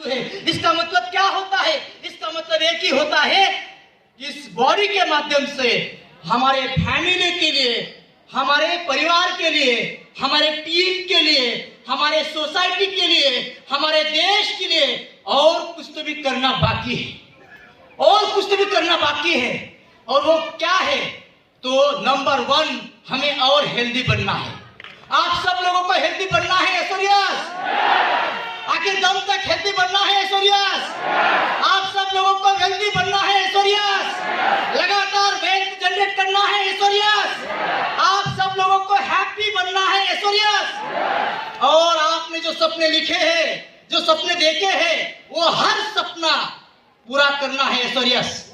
इसका मतलब क्या होता है? इसका मतलब एक ही होता है, इस बॉडी के माध्यम से हमारे फैमिली के लिए, हमारे परिवार के लिए, हमारे टीम के लिए, हमारे सोसाइटी के लिए, हमारे देश के लिए और कुछ तो भी करना बाकी है, और कुछ तो भी करना बाकी है। और वो क्या है? तो नंबर 1, हमें और हेल्दी बनना है। आप सब लोगों को हेल्दी बनना है एसोरियस, आखिर दम तक हेल्दी बनना है एसोरियस। आप सब लोगों को हेल्दी बनना है एसोरियस, लगातार वेल्थ जनरेट करना है एसोरियस, आप सब लोगों को हैप्पी बनना है एसोरियस। और आपने जो सपने लिखे हैं, जो सपने देखे हैं, वो हर सपना पूरा करना है एसोरियस।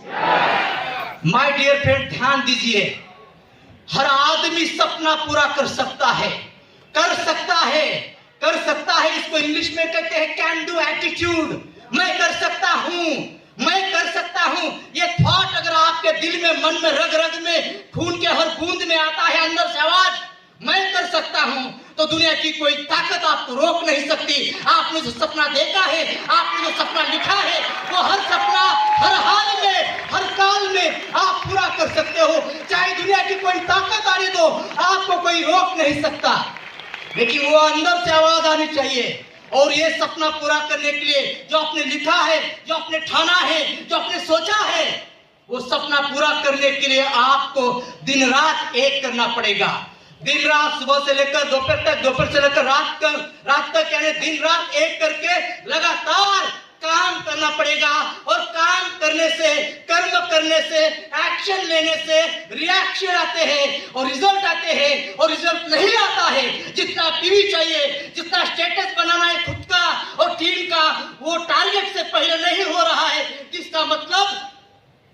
माय डियर फ्रेंड, ध्यान दीजिए, हर आदमी सपना पूरा कर सकता है, कर सकता है, कर सकता है। इसको इंग्लिश में कहते हैं कैन डू एटीट्यूड। मैं कर सकता हूं, मैं कर सकता हूं। ये थॉट अगर आपके दिल में, मन में, रग रग में, खून के हर बूंद में आता है, अंदर से आवाज मैं कर सकता हूं, तो दुनिया की कोई ताकत आपको रोक नहीं सकती। आपने जो सपना देखा है, आपने जो सपना लिखा है, वो हर सपना हर हाल में, हर काल में आप पूरा कर सकते हो। चाहे दुनिया की कोई ताकत आने दो, आपको कोई रोक नहीं सकता, लेकिन वो अंदर से आवाज आनी चाहिए। और ये सपना पूरा करने के लिए जो आपने लिखा है, जो आपने ठाना है, जो आपने सोचा है, वो सपना पूरा करने के लिए आपको दिन रात एक करना पड़ेगा। दिन रात, सुबह से लेकर दोपहर तक, दोपहर से लेकर रात तक, यानी दिन रात एक करके लगातार काम करना पड़ेगा। और काम करने से, कर्म करने से, एक्शन लेने से रिएक्शन आते हैं और रिजल्ट आते हैं। और रिजल्ट नहीं आता है, जितना पीवी चाहिए, जितना स्टेटस बनाना है खुद का और टीम का, वो टारगेट से पहले नहीं हो रहा है। जिसका मतलब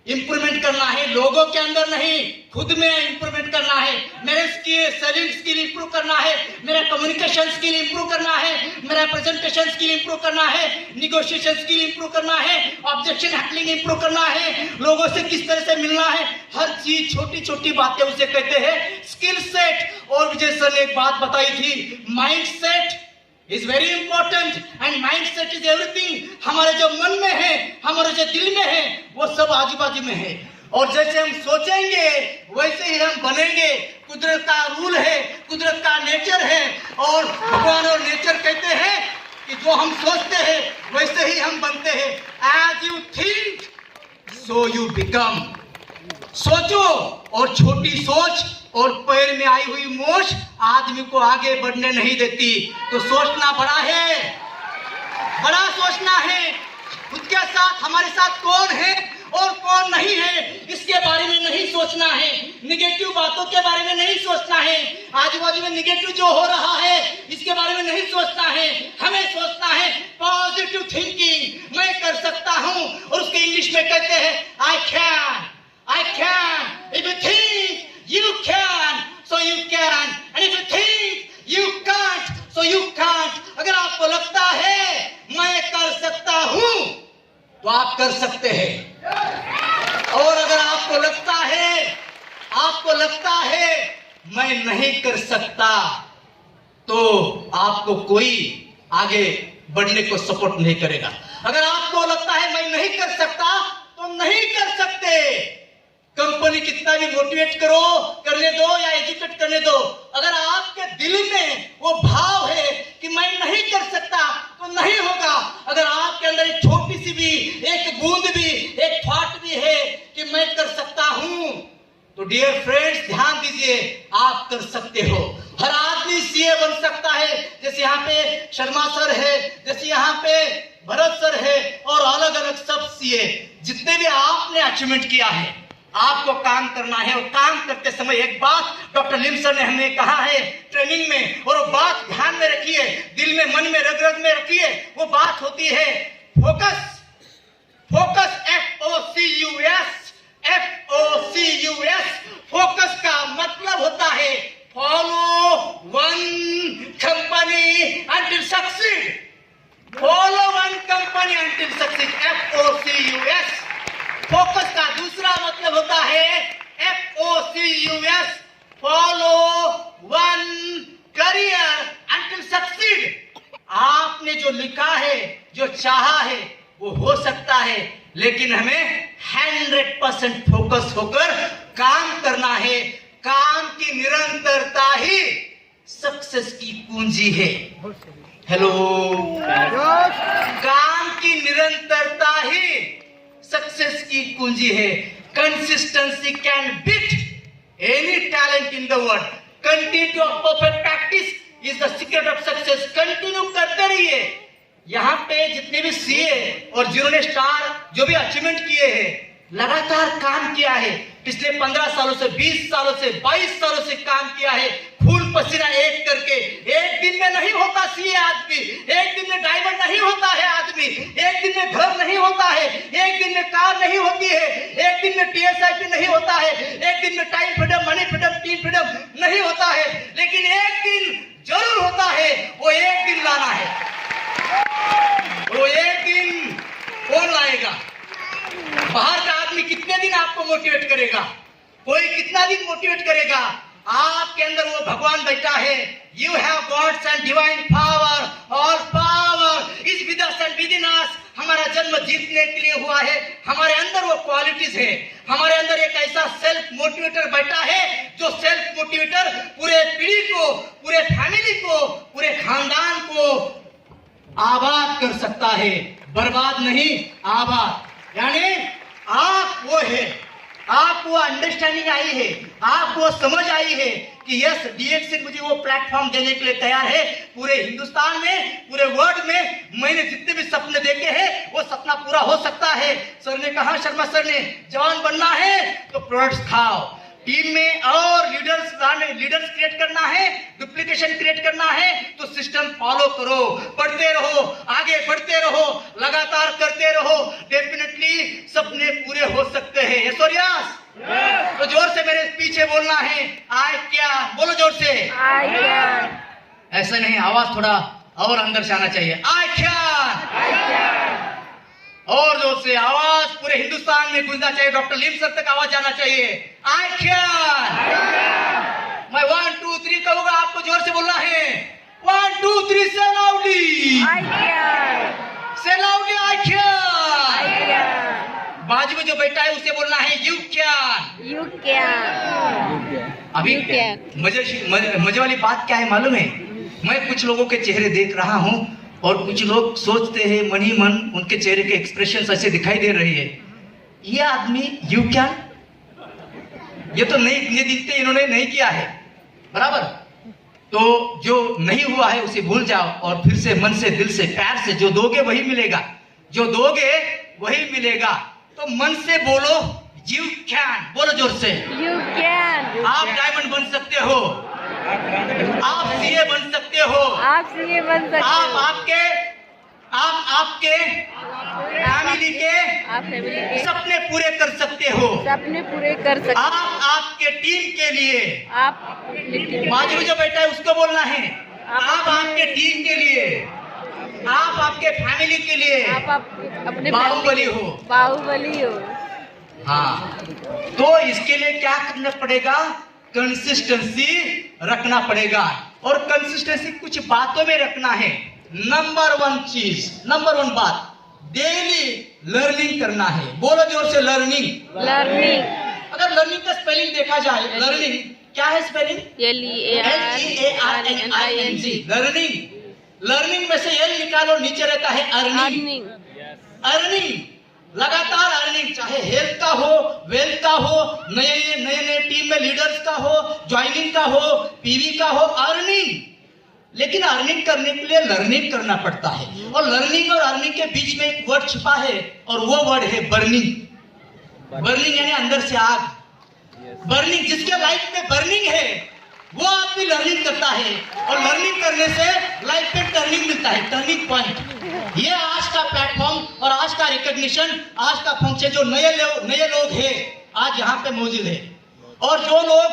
इंप्रूवमेंट करना है, लोगों के अंदर नहीं, खुद में इंप्रूवमेंट करना है। मेरे सेलिंग स्किल इंप्रूव करना है, मेरा कम्युनिकेशन स्किल इंप्रूव करना है, मेरा प्रेजेंटेशन स्किल इंप्रूव करना है, निगोशिएशन स्किल इंप्रूव करना है, ऑब्जेक्शन हैंडलिंग इंप्रूव करना है, लोगों से किस तरह से मिलना है, हर चीज, छोटी छोटी बातें उसे कहते हैं स्किल सेट। और विजय सर ने एक बात बताई थी, mind set is very important and mind set is everything. हमारे जो मन में है, हमारे जो दिल में है, वो सब आजू बाजू में है। और जैसे हम सोचेंगे वैसे ही हम बनेंगे। कुदरत का रूल है, कुदरत का नेचर है। और भगवान और नेचर कहते हैं कि जो हम सोचते हैं वैसे ही हम बनते हैं। As you think so you become. सोचो, और छोटी सोच और पैर में आई हुई मोच आदमी को आगे बढ़ने नहीं देती। तो सोचना बड़ा है, बड़ा सोचना है। खुद के साथ, हमारे साथ कौन है और कौन नहीं है, इसके बारे में नहीं सोचना है। निगेटिव बातों के बारे में नहीं सोचना है। आजू बाजू में निगेटिव जो हो रहा है, इसके बारे में नहीं सोचना है। हमें सोचना है पॉजिटिव थिंकिंग। मैं कर सकता हूं, और उसके इंग्लिश में कहते हैं I can, I can. If you think you can, so you can, and if you think you can't, so you can't. अगर आपको लगता है मैं कर सकता हूं, तो आप कर सकते हैं। और अगर आपको लगता है मैं नहीं कर सकता, तो आपको कोई आगे बढ़ने को सपोर्ट नहीं करेगा। अगर आपको लगता है मैं नहीं कर सकता, तो नहीं कर सकते। कंपनी कितना भी मोटिवेट करो, करने दो या एजुकेट करने दो, अगर आपके दिल में वो भाव है कि मैं नहीं कर सकता, तो नहीं होगा। अगर आपके अंदर एक छोटी सी भी, एक बूंद भी, एक थॉट भी है कि मैं कर सकता हूं, तो डियर फ्रेंड्स ध्यान दीजिए, आप कर सकते हो। हर आदमी सीए बन सकता है। जैसे यहाँ पे शर्मा सर है, जैसे यहाँ पे भरत सर है, और अलग अलग सब सीए। जितने भी आपने अचीवमेंट किया है, आपको काम करना है। और काम करते समय एक बात डॉक्टर लिम सर ने हमें कहा है ट्रेनिंग में, और वो बात ध्यान में रखिए, दिल में, मन में, रग रग में रखिए। वो बात होती है focus. Focus, FOCUS, FOCUS। Focus का मतलब होता है follow one company until succeed. Follow one company until succeed, FOCUS। Focus का दूसरा मतलब होता है FOCUS, follow one career until succeed. आपने जो लिखा है, जो चाहा है, है वो हो सकता है, लेकिन हमें 100% फोकस होकर काम करना है। काम की निरंतरता ही सक्सेस की कुंजी है। हेलो, काम की निरंतरता ही सक्सेस की कुंजी है। Consistency can beat any talent in the world. Continue to perfect practice is the secret of success. Continue करते रहिए। यहाँ पे जितने भी सीए और जिन्होंने स्टार जो भी अचीवमेंट किए हैं, लगातार काम किया है। पिछले 15 सालों से, 20 सालों से, 22 सालों से काम किया है, खून पसीना एक करके। एक दिन में नहीं होता सीए आदमी, एक दिन में ड्राइवर नहीं होता है आदमी, एक दिन में घर नहीं होता है, एक दिन में कार नहीं होती है, एक दिन में टीएसआईपी नहीं होता है, एक दिन में time freedom, money freedom, team freedom नहीं होता है, लेकिन एक दिन जरूर होता है। वो एक दिन लाना है, वो एक दिन कौन लाएगा? बाहर का आदमी कितने दिन आपको मोटिवेट करेगा? कोई कितना दिन मोटिवेट करेगा? आपके अंदर वो भगवान बैठा है। You have gods and divine power, all power is with us and within us. हमारा जन्म जीतने के लिए हुआ है। हमारे अंदर वो क्वालिटीज है। हमारे अंदर एक ऐसा सेल्फ मोटिवेटर बैठा है जो सेल्फ मोटिवेटर पूरे पीढ़ी को, पूरे फैमिली को, पूरे खानदान को आबाद कर सकता है। बर्बाद नहीं, आबाद। यानी आप वो है, आपको अंडरस्टैंडिंग आई है, आपको समझ आई है कि यस, डीएक्स मुझे वो प्लेटफॉर्म देने के लिए तैयार है। पूरे हिंदुस्तान में, पूरे वर्ल्ड में मैंने जितने भी सपने देखे हैं वो सपना पूरा हो सकता है। सर ने कहा, शर्मा सर ने, जवान बनना है तो प्रोडक्ट्स खाओ। टीम में और लीडर्स क्रिएट करना है, डुप्लीकेशन क्रिएट करना है तो सिस्टम फॉलो करो, पढ़ते रहो, आगे बढ़ते रहो, लगातार करते रहो। डेफिनेटली सपने पूरे हो सकते हैं। यस और यस? तो जोर से मेरे पीछे बोलना है, आई क्या? बोलो जोर से, आई कैन। ऐसा नहीं, आवाज थोड़ा और अंदर से आना चाहिए। I can. और जोर से आवाज पूरे हिंदुस्तान में गूंजना चाहिए। डॉक्टर लीम सर तक आवाज जाना चाहिए। I can. मैं 1 2 3 कहूंगा, आपको जोर से बोलना है। 1 2 3 से लाउडली, आई कैन। से लाउडली, आई कैन। बाजू में जो बैठा है उसे बोलना है, यू कैन। You can. अभी मजे वाली बात क्या है मालूम है? मैं कुछ लोगों के चेहरे देख रहा हूं और कुछ लोग सोचते हैं मन ही मन, उनके चेहरे के एक्सप्रेशंस ऐसे दिखाई दे रहे हैं, ये आदमी यू कैन, ये तो नहीं दिखते, इन्होंने नहीं किया है बराबर। तो जो नहीं हुआ है उसे भूल जाओ और फिर से मन से, दिल से, प्यार से जो दोगे वही मिलेगा, जो दोगे वही मिलेगा। तो मन से बोलो यू कैन, बोलो जोर से, यू कैन। आप डायमंड बन सकते हो, आप सीए बन सकते हो, आप सीए बन सकते हो, आपके फैमिली के सपने पूरे कर सकते हो, सपने पूरे कर सकते हो। आप आपके टीम के लिए, आप बाजू में जो बैठा है उसको बोलना है, आप आपके टीम के लिए, आप आपके फैमिली के लिए, आप अपने बाहुबली हो, बाहुबली हो। हाँ, तो इसके लिए क्या करना पड़ेगा? कंसिस्टेंसी रखना पड़ेगा। और कंसिस्टेंसी कुछ बातों में रखना है। नंबर 1 चीज, नंबर 1 बात, डेली लर्निंग करना है। बोलो जोर से, लर्निंग। लर्निंग, अगर लर्निंग का स्पेलिंग देखा जाए, लर्निंग क्या है स्पेलिंग? LEARNING। लर्निंग, लर्निंग में से एल निकालो, नीचे रहता है अर्निंग। अर्निंग, लगातार अर्निंग, चाहे हेल्थ का हो, वेल्थ का हो, नए टीम में लीडर्स का हो, ज्वाइनिंग का हो, पीवी का हो, अर्निंग। लेकिन अर्निंग करने के लिए लर्निंग करना पड़ता है। और लर्निंग और अर्निंग के बीच में एक वर्ड छिपा है और वो वर्ड है बर्निंग। बर्निंग यानी अंदर से आग। बर्निंग, जिसके लाइफ में बर्निंग है वो आदमी लर्निंग करता है, और लर्निंग करने से लाइफ में टर्निंग मिलता है, टर्निंग पॉइंट। ये आज का प्लेटफॉर्म और आज का रिकॉग्निशन, आज का फंक्शन, जो नए लोग हैं आज यहाँ पे मौजूद है, और जो लोग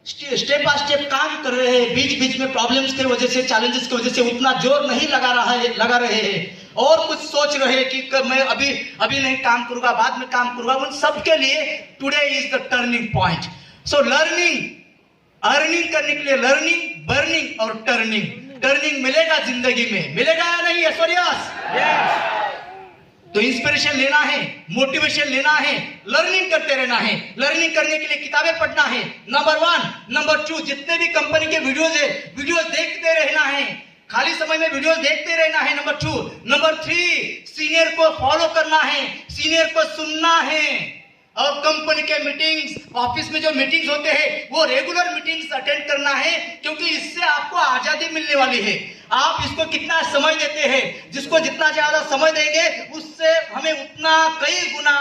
स्टेप बाय स्टेप काम कर रहे हैं, बीच बीच में प्रॉब्लम्स की वजह से, चैलेंजेस की वजह से उतना जोर नहीं लगा रहे हैं, और कुछ सोच रहे हैं कि मैं अभी नहीं काम करूंगा, बाद में काम करूंगा, उन सबके लिए today is the turning point. So learning, earning करने के लिए लर्निंग, बर्निंग और टर्निंग। टर्निंग मिलेगा जिंदगी में, मिलेगा या नहीं? यस और यस? तो इंस्पिरेशन लेना है, मोटिवेशन लेना है, लर्निंग करते रहना है। लर्निंग करने के लिए किताबें पढ़ना है, नंबर 1। नंबर 2, जितने भी कंपनी के वीडियोस है, वीडियोस देखते रहना है, खाली समय में वीडियोस देखते रहना है, नंबर 2। नंबर 3, सीनियर को फॉलो करना है, सीनियर को सुनना है, और कंपनी के मीटिंग्स, ऑफिस में जो मीटिंग्स होते हैं वो रेगुलर मीटिंग्स अटेंड करना है, क्योंकि इससे आपको आजादी मिलने वाली है। आप इसको कितना समय देते हैं, जिसको जितना ज्यादा समय देंगे उससे हमें उतना कई गुना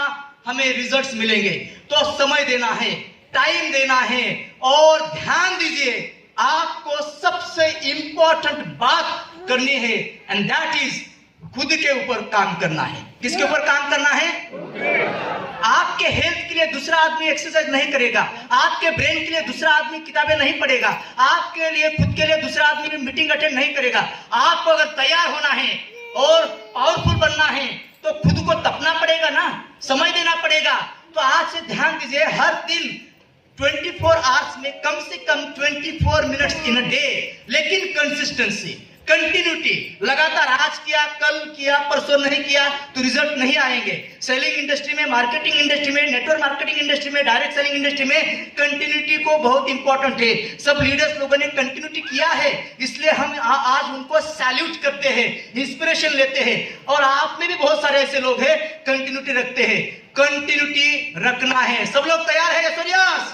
हमें रिजल्ट्स मिलेंगे। तो समय देना है, टाइम देना है, और ध्यान दीजिए, आपको सबसे इंपॉर्टेंट बात करनी है, एंड दैट इज खुद के ऊपर काम करना है। किसके ऊपर काम करना है? आपके हेल्थ के लिए दूसरा आदमी एक्सरसाइज नहीं करेगा, आपके ब्रेन के लिए दूसरा आदमी किताबें नहीं पढ़ेगा, आपके लिए खुद के लिए दूसरा आदमी मीटिंग अटेंड नहीं करेगा। आपको अगर तैयार होना है और पावरफुल बनना है तो खुद को तपना पड़ेगा ना, समय देना पड़ेगा। तो आज से ध्यान दीजिए, हर दिन 24 आवर्स में कम से कम 24 मिनट्स इन अ डे, लेकिन कंसिस्टेंसी, कंटिन्यूटी, लगातार आज किया, कल किया, परसों नहीं किया तो रिजल्ट नहीं आएंगे। सेलिंग इंडस्ट्री में, मार्केटिंग इंडस्ट्री में, नेटवर्क मार्केटिंग इंडस्ट्री में, डायरेक्ट सेलिंग इंडस्ट्री में कंटिन्यूटी को बहुत इंपॉर्टेंट है। सब लीडर्स लोगों ने कंटिन्यूटी किया है, इसलिए हम आज उनको सैल्यूट करते हैं, इंस्पिरेशन लेते हैं। और आप में भी बहुत सारे ऐसे लोग हैं कंटिन्यूटी रखते हैं। कंटिन्यूटी रखना है। सब लोग तैयार है? सूर्यास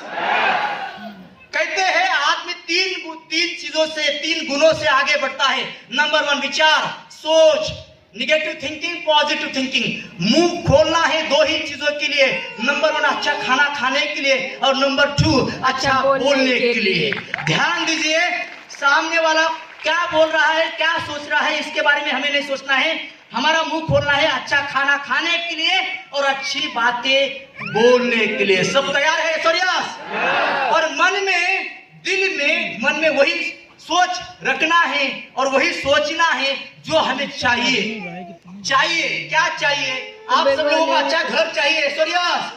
कहते हैं आदमी तीन चीजों से, 3 गुणों से आगे बढ़ता है। नंबर 1 विचार, सोच, निगेटिव थिंकिंग, पॉजिटिव थिंकिंग। मुंह खोलना है 2 ही चीजों के लिए, नंबर 1 अच्छा खाना खाने के लिए, और नंबर 2 अच्छा बोलने के लिए। ध्यान दीजिए, सामने वाला क्या बोल रहा है, क्या सोच रहा है, इसके बारे में हमें नहीं सोचना है। हमारा मुंह खोलना है अच्छा खाना खाने के लिए और अच्छी बातें बोलने के लिए। सब तैयार है सूर्यास? और मन में, दिल में, मन में वही सोच रखना है और वही सोचना है जो हमें चाहिए। क्या चाहिए? आप सब लोगों को अच्छा घर चाहिए सूर्यास।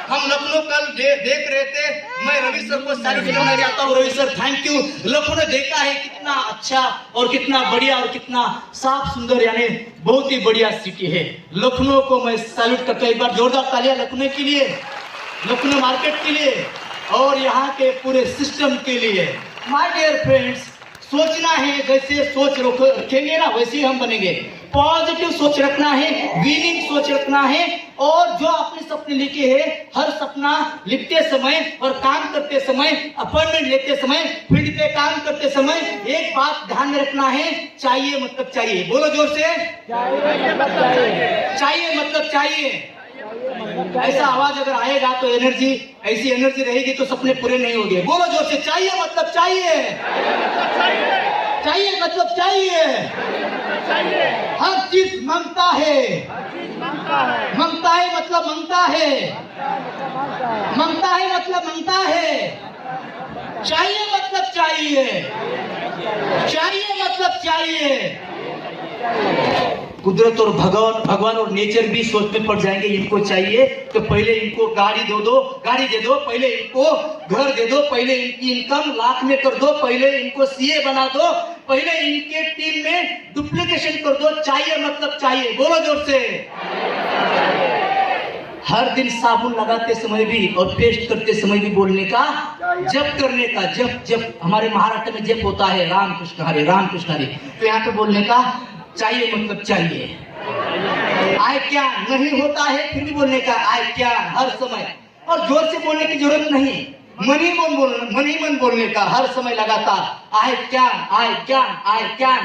हम लखनऊ कल देख रहे थे, मैं रवि सर को सैल्यूट करना चाहता हूँ। Ravi sir thank you. Lucknow देखा है कितना अच्छा और कितना बढ़िया और कितना साफ सुंदर, यानी बहुत ही बढ़िया सिटी है। लखनऊ को मैं सैल्यूट करता हूँ। एक बार जोरदार तालियां लखनऊ के लिए, लखनऊ मार्केट के लिए और यहाँ के पूरे सिस्टम के लिए। माय डियर फ्रेंड्स, सोचना है, जैसे सोच रखेंगे ना वैसे ही हम बनेंगे। पॉजिटिव सोच रखना है, विनिंग सोच रखना है, और जो अपने सपने लिखे हैं, हर सपना लिखते समय और काम करते समय, अपॉइंटमेंट लेते समय, फील्ड पे काम करते समय एक बात ध्यान में रखना है, चाहिए मतलब चाहिए। बोलो जोर से, चाहिए मतलब चाहिए। ऐसा आवाज अगर आएगा तो एनर्जी, ऐसी एनर्जी रहेगी तो सपने पूरे नहीं होंगे। बोलो जोर से, चाहिए मतलब चाहिए, चाहिए मतलब चाहिए। हर चीज मांगता है, मांगता है मतलब मांगता है, मांगता है मतलब मांगता है। चाहिए मतलब चाहिए, चाहिए मतलब चाहिए। कुदरत और भगवान और नेचर भी सोच में पड़ जाएंगे। इनको चाहिए तो पहले इनको गाड़ी दे दो, पहले इनको घर दे दो, पहले इनकी इनकम लाख में कर दो, पहले इनको सीए बना दो, पहले इनके टीम में डुप्लीकेशन कर दो। चाहिए मतलब चाहिए। बोलो जोर से। हर दिन साबुन लगाते समय भी और पेस्ट करते समय भी बोलने का, जप करने का, जप हमारे महाराष्ट्र में जप होता है, राम कृष्ण हरे, राम कृष्ण हरे। तो यहाँ पे बोलने का चाहिए मतलब चाहिए। आय क्या नहीं होता है फिर भी बोलने का आय क्या हर समय, और जोर से बोलने की जरूरत नहीं, मन ही मन बोलने का हर समय लगातार आय क्या।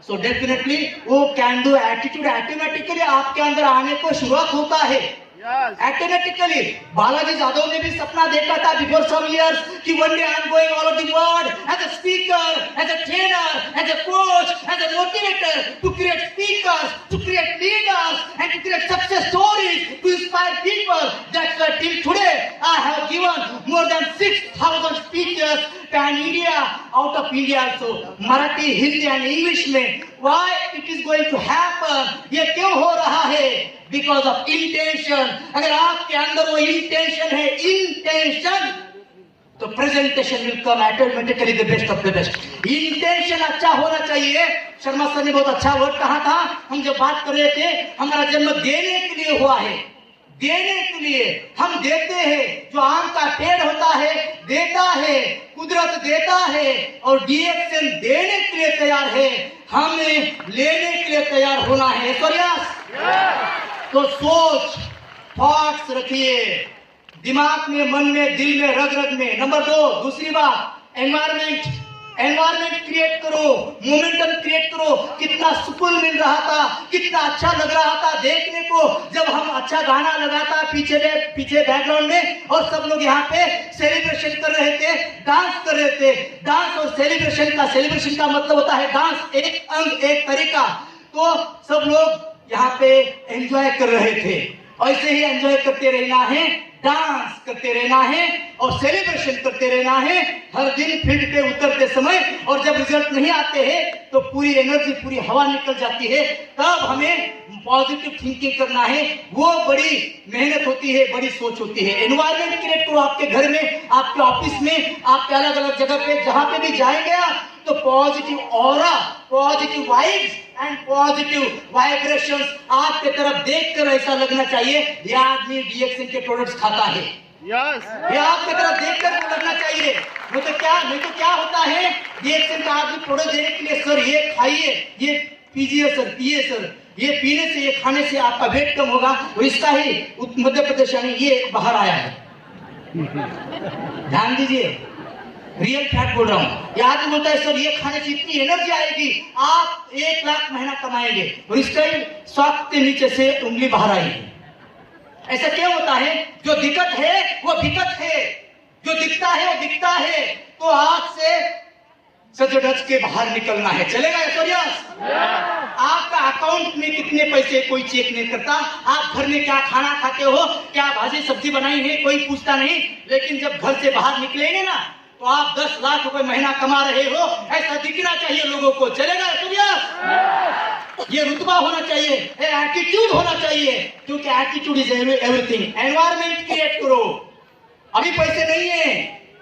सो डेफिनेटली वो कैन डू एटीट्यूड ऑटोमेटिकली आपके अंदर आने को शुरुआत होता है। ऑटोमेटिकली बालाजी जादव ने भी सपना देखा था बिफोर सम इयर्स कि one day I am going all over the world as a speaker, as a trainer, as a coach, as a motivator, to create speakers, to create leaders and to create success stories to inspire people. That's why till today I have given more than 6000 speeches pan India, out of India also, Marathi, Hindi and English में। Why it is going to happen? ये क्यों हो रहा है? Because of intention. अगर आपके अंदर वो इंटेंशन है, इंटेंशन, तो presentation will come automatically the best of the best. Intention अच्छा होना चाहिए। शर्मा सर ने बहुत अच्छा वर्ड कहा था। हम जब बात कर रहे थे, हमारा जन्म देने के लिए हुआ है, देने के लिए हम देते हैं। जो आम का पेड़ होता है देता है, कुदरत देता है, और डीएक्शन देने के लिए तैयार है, हमें लेने के लिए तैयार होना है। तो सोच, थॉट्स रखिए दिमाग में, मन में, दिल में, रग रग में। नंबर 2, दूसरी बात, एनवायरमेंट क्रिएट करो, मोमेंटम क्रिएट करो। कितना सुकून मिल रहा था, कितना अच्छा लग रहा था देखने को जब हम अच्छा गाना लगा था पीछे बैकग्राउंड में, और सब लोग यहाँ पे सेलिब्रेशन कर रहे थे, डांस कर रहे थे। डांस और सेलिब्रेशन का मतलब होता है डांस, एक अंग, एक तरीका। तो सब लोग यहाँ पे एंजॉय कर रहे थे। ऐसे ही एंजॉय करते रहना है, डांस करते रहना है और सेलिब्रेशन करते रहना है हर दिन फील्ड पे उतरते समय। और जब रिजल्ट नहीं आते हैं तो पूरी एनर्जी, पूरी हवा निकल जाती है। तब हमें पॉजिटिव थिंकिंग करना है। वो बड़ी मेहनत होती है, बड़ी सोच होती है। एनवायरमेंट क्रिएट करो आपके घर में, आपके ऑफिस में, आपके अलग अलग जगह पे, जहां पे भी जाएंगे आप, तो positive aura, positive vibes and positive vibrations आपके तरफ देखकर ऐसा लगना चाहिए ये आदमी डीएक्शन के प्रोडक्ट्स खाता है। ये आपके तरफ देखकर लगना चाहिए। नहीं तो क्या होता है, डीएक्शन का आदमी प्रोडक्ट देने के लिए, सर ये खाइए, ये पीजिए सर, पिए सर, ये पीने से, ये खाने से आपका वेट कम होगा। और इसका ही मध्य प्रदेश यानी ये बाहर आया है। ध्यान दीजिए, रियल फैक्ट बोल रहा हूं। ये आदमी बोलता है सर ये खाने से इतनी एनर्जी आएगी, आप 1 लाख महीना कमाएंगे, और इसका ही स्वास्थ्य के नीचे से उंगली बाहर आएगी। ऐसा क्यों होता है? जो दिक्कत है वो दिक्कत है, जो दिखता है वो दिखता है। तो आज से सजडच के बाहर निकलना है। चलेगा ऐश्वर्यास? आपका अकाउंट में कितने पैसे कोई चेक नहीं करता, आप घर में क्या खाना खाते हो, क्या भाजी सब्जी बनाई है, कोई पूछता नहीं। लेकिन जब घर से बाहर निकलेंगे ना, तो आप 10 लाख रुपए महीना कमा रहे हो, ऐसा दिखना चाहिए लोगों को। चलेगा ऐश्वर्यास? ये रुतबा होना चाहिए, एटीट्यूड होना चाहिए, क्योंकि attitude is everything. Environment create करो। अभी पैसे नहीं है,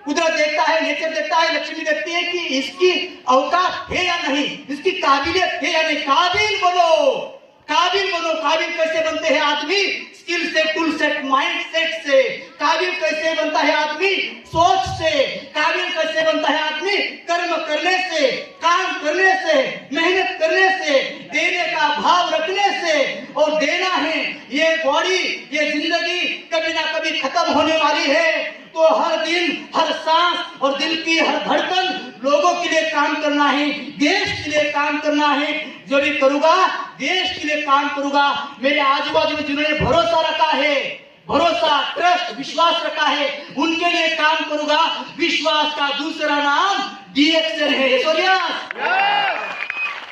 कुदरत देखता है, नेचर देखता है, लक्ष्मी देखती है कि इसकी औकात है या नहीं, इसकी काबिलियत है या नहीं। काबिल बनो। काबिल कैसे बनते हैं आदमी? स्किल से, टूल सेट, माइंड सेट से। काबिल कैसे बनता है आदमी? सोच से। काबिल कैसे बनता है आदमी? कर्म करने से, काम करने से, मेहनत करने से, देने का भाव रखने से। और देना है, ये बॉडी, ये जिंदगी कभी ना कभी खत्म होने वाली है। तो हर दिन, हर सांस और दिल की हर धड़कन लोगों के लिए काम करना है, देश के लिए काम करना है। जो भी करूंगा देश के लिए काम करूंगा। मेरे आजू बाजू में जिन्होंने भरोसा रखा है, भरोसा, ट्रस्ट, विश्वास रखा है, उनके लिए काम करूंगा। विश्वास का दूसरा नाम डीएक्शन है।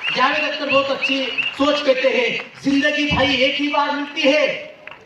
जावेद अख्तर बहुत अच्छी सोच कहते हैं, जिंदगी भाई एक ही बार मिलती है,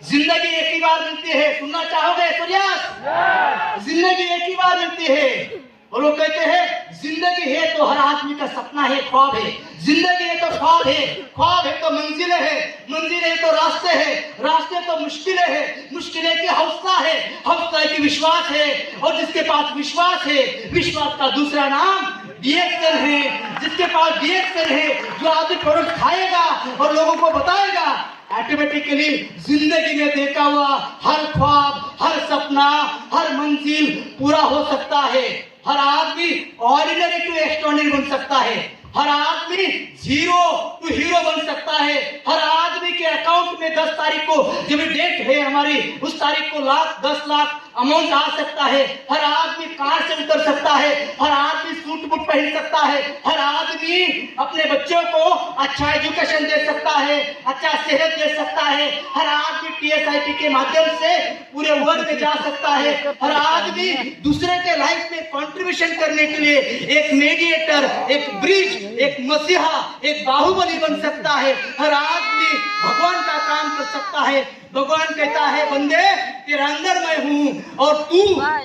जिंदगी एक ही बार मिलती है। सुनना चाहोगे सूर्यास? जिंदगी एक ही बार मिलती है। और वो कहते हैं जिंदगी है तो हर आदमी का सपना है, ख्वाब है। जिंदगी है तो ख्वाब है, ख्वाब है तो मंजिलें है, मंजिलें है तो रास्ते है, रास्ते तो मुश्किलें है, मुश्किलें की हौसला है, हौसला की विश्वास है। और जिसके पास विश्वास है, विश्वास का दूसरा नाम डीएक्शन है। जिसके पास डीएक्शन है, जो आदमी प्रोडक्ट खाएगा और लोगों को बताएगा, ऑटोमेटिकली जिंदगी में देखा हुआ हर ख्वाब, हर सपना, हर मंजिल पूरा हो सकता है। हर आदमी ऑर्डिनरी टू एक्स्ट्राऑर्डिनरी बन सकता है। हर आदमी जीरो टू हीरो बन सकता है। हर आदमी के अकाउंट में 10 तारीख को जब डेट है हमारी, उस तारीख को 10 लाख अमाउंट आ सकता है। हर आदमी कार से उतर सकता है। हर आदमी सूट बूट पहन सकता है। हर आदमी अपने बच्चों को अच्छा एजुकेशन दे सकता है, अच्छा सेहत दे सकता है। हर आदमी टीएसआईपी के माध्यम से पूरे वर्ल्ड में जा सकता है। हर आदमी दूसरे के लाइफ में कंट्रीब्यूशन करने के लिए एक मेडिएटर, एक ब्रिज, एक मसीहा, एक बाहुबली बन सकता है। हर आदमी भगवान का काम कर सकता है। भगवान कहता है बंदे तेरे अंदर मैं हूं और तू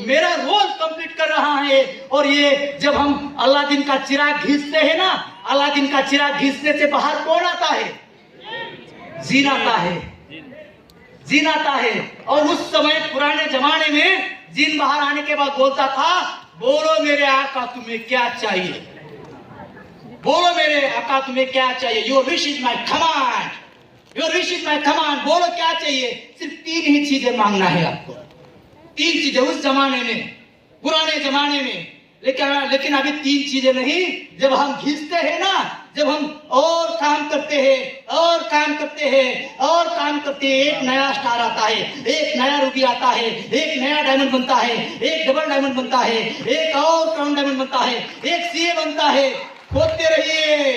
मेरा रोल कंप्लीट कर रहा है। और ये जब हम अलादीन का चिराग घिसते हैं ना, अलादीन का चिराग घिसने से बाहर कौन आता है? जीन आता है, जीन आता है। और उस समय पुराने जमाने में जिन बाहर आने के बाद बोलता था, बोलो मेरे आका तुम्हें क्या चाहिए, बोलो मेरे आका तुम्हें क्या चाहिए, your wish is my command, your wish is my command, बोलो क्या चाहिए। सिर्फ 3 ही चीजें मांगना है आपको, 3 चीजें। उस जमाने में, पुराने जमाने में, लेकिन अभी 3 चीजें नहीं। जब हम घिसते हैं ना, जब हम और काम करते हैं और काम करते हैं और काम करते हैं, एक नया स्टार आता है, एक नया रूबी आता है, एक नया डायमंड बनता है, एक डबल डायमंड बनता है, एक और क्राउन डायमंड बनता है, एक सीए बनता है। खोदते रहिए,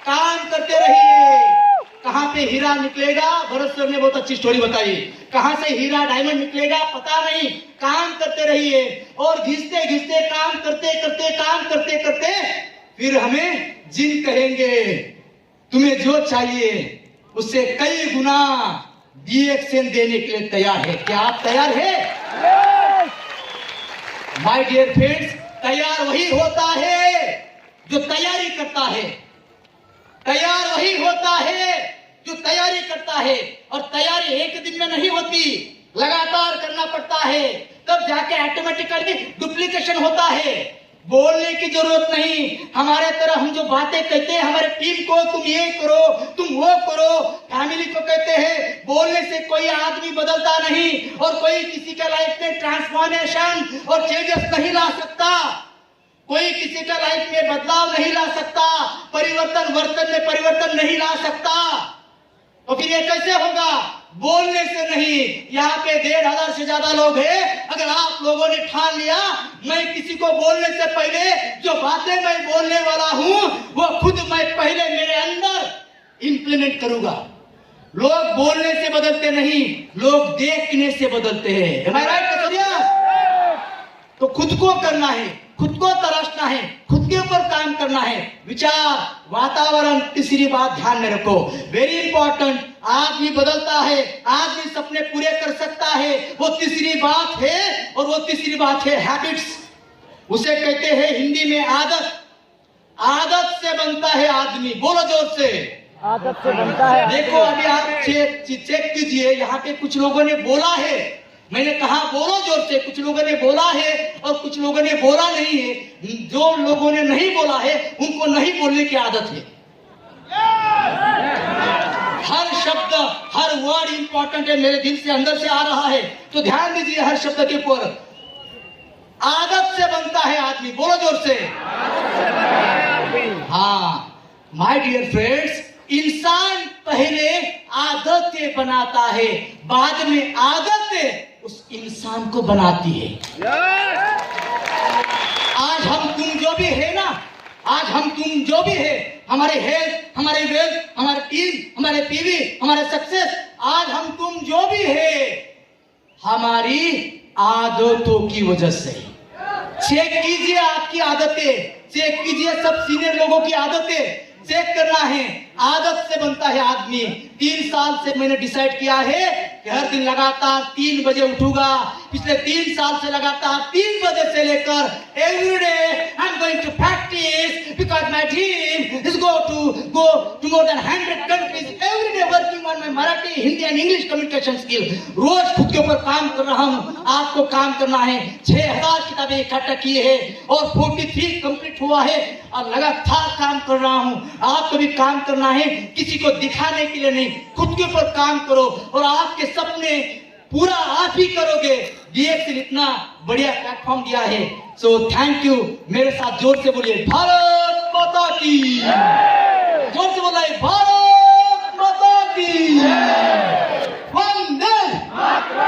काम करते रहिए। कहां पे हीरा निकलेगा, भरत सर ने बहुत अच्छी स्टोरी बताई। कहां से हीरा डायमंड निकलेगा पता नहीं, काम करते रहिए। और घिसते घिसते काम करते करते काम करते करते फिर हमें जिन कहेंगे तुम्हें जो चाहिए उससे कई गुना रिएक्शन देने के लिए तैयार है। क्या आप तैयार है? माय डियर फ्रेंड्स, तैयार वही होता है जो तैयारी करता है, तैयार वही होता है जो तैयारी करता है। और तैयारी एक दिन में नहीं होती, लगातार करना पड़ता है, तब जाके ऑटोमेटिकली डुप्लीकेशन होता है। बोलने की जरूरत नहीं। हमारे तरह हम जो बातें कहते हैं हमारे टीम को, तुम ये करो, तुम वो करो, फैमिली को कहते हैं, बोलने से कोई आदमी बदलता नहीं और कोई किसी के लाइफ में ट्रांसफॉर्मेशन और चेंजेस नहीं ला सकता। कोई किसी का लाइफ में बदलाव नहीं ला सकता, परिवर्तन, वर्तन में परिवर्तन नहीं ला सकता। तो फिर ये कैसे होगा? बोलने से नहीं। यहाँ पे 1,500 से ज्यादा लोग हैं। अगर आप लोगों ने ठान लिया मैं किसी को बोलने से पहले जो बातें मैं बोलने वाला हूँ वो खुद मैं पहले मेरे अंदर इंप्लीमेंट करूंगा। लोग बोलने से बदलते नहीं, लोग देखने से बदलते हैं। Am I right, कसूरिया? तो खुद को करना है, खुद को तराशना है, खुद के ऊपर काम करना है। विचार, वातावरण, तीसरी बात ध्यान में रखो, वेरी इंपॉर्टेंट। आदमी बदलता है, आदमी सपने पूरे कर सकता है, वो तीसरी बात है। और वो तीसरी बात है हैबिट्स। उसे कहते हैं हिंदी में आदत। आदत से बनता है आदमी। बोलो जोर से, आदत से बनता है। देखो अभी आप चेक कीजिए, यहाँ पे कुछ लोगों ने बोला है, मैंने कहा बोलो जोर से। कुछ लोगों ने बोला है और कुछ लोगों ने बोला नहीं है। जो लोगों ने नहीं बोला है उनको नहीं बोलने की आदत है। हर शब्द, हर वर्ड इंपॉर्टेंट है, मेरे दिल से अंदर से आ रहा है, तो ध्यान दीजिए हर शब्द के ऊपर। आदत से बनता है आदमी। बोलो जोर से। हाँ माय डियर फ्रेंड्स, इंसान पहले आदतें बनाता है, बाद में आदतें उस इंसान को बनाती है। आज हम तुम जो भी है ना, आज हम तुम जो भी है, हमारे हेल्थ, हमारे वेल्थ, हमारे टीम, हमारे पीवी, हमारे सक्सेस, आज हम तुम जो भी है हमारी आदतों की वजह से। चेक कीजिए आपकी आदतें, चेक कीजिए सब सीनियर लोगों की आदतें, चेक करना है। आदत से बनता है आदमी। 3 साल से मैंने डिसाइड किया है कि हर दिन लगातार 3 बजे उठूंगा। पिछले 3 साल से लगातार 3 बजे से लेकर every day I am going to practice because my dream is go to more than 100 countries every day working on my Marathi, Hindi and English communication skill. रोज खुद के ऊपर काम कर रहा हूँ। आपको काम करना है। 6000 किताबें इकट्ठा की है और 43 कंप्लीट हुआ है और लगातार काम कर रहा हूँ। आपको भी काम करना है, किसी को दिखाने के लिए नहीं, खुद के ऊपर काम करो और आपके सपने पूरा आप ही करोगे। DXL इतना बढ़िया प्लेटफॉर्म दिया है, सो थैंक यू। मेरे साथ जोर से बोलिए भारत माता की। जोर से बोला भारत माता की।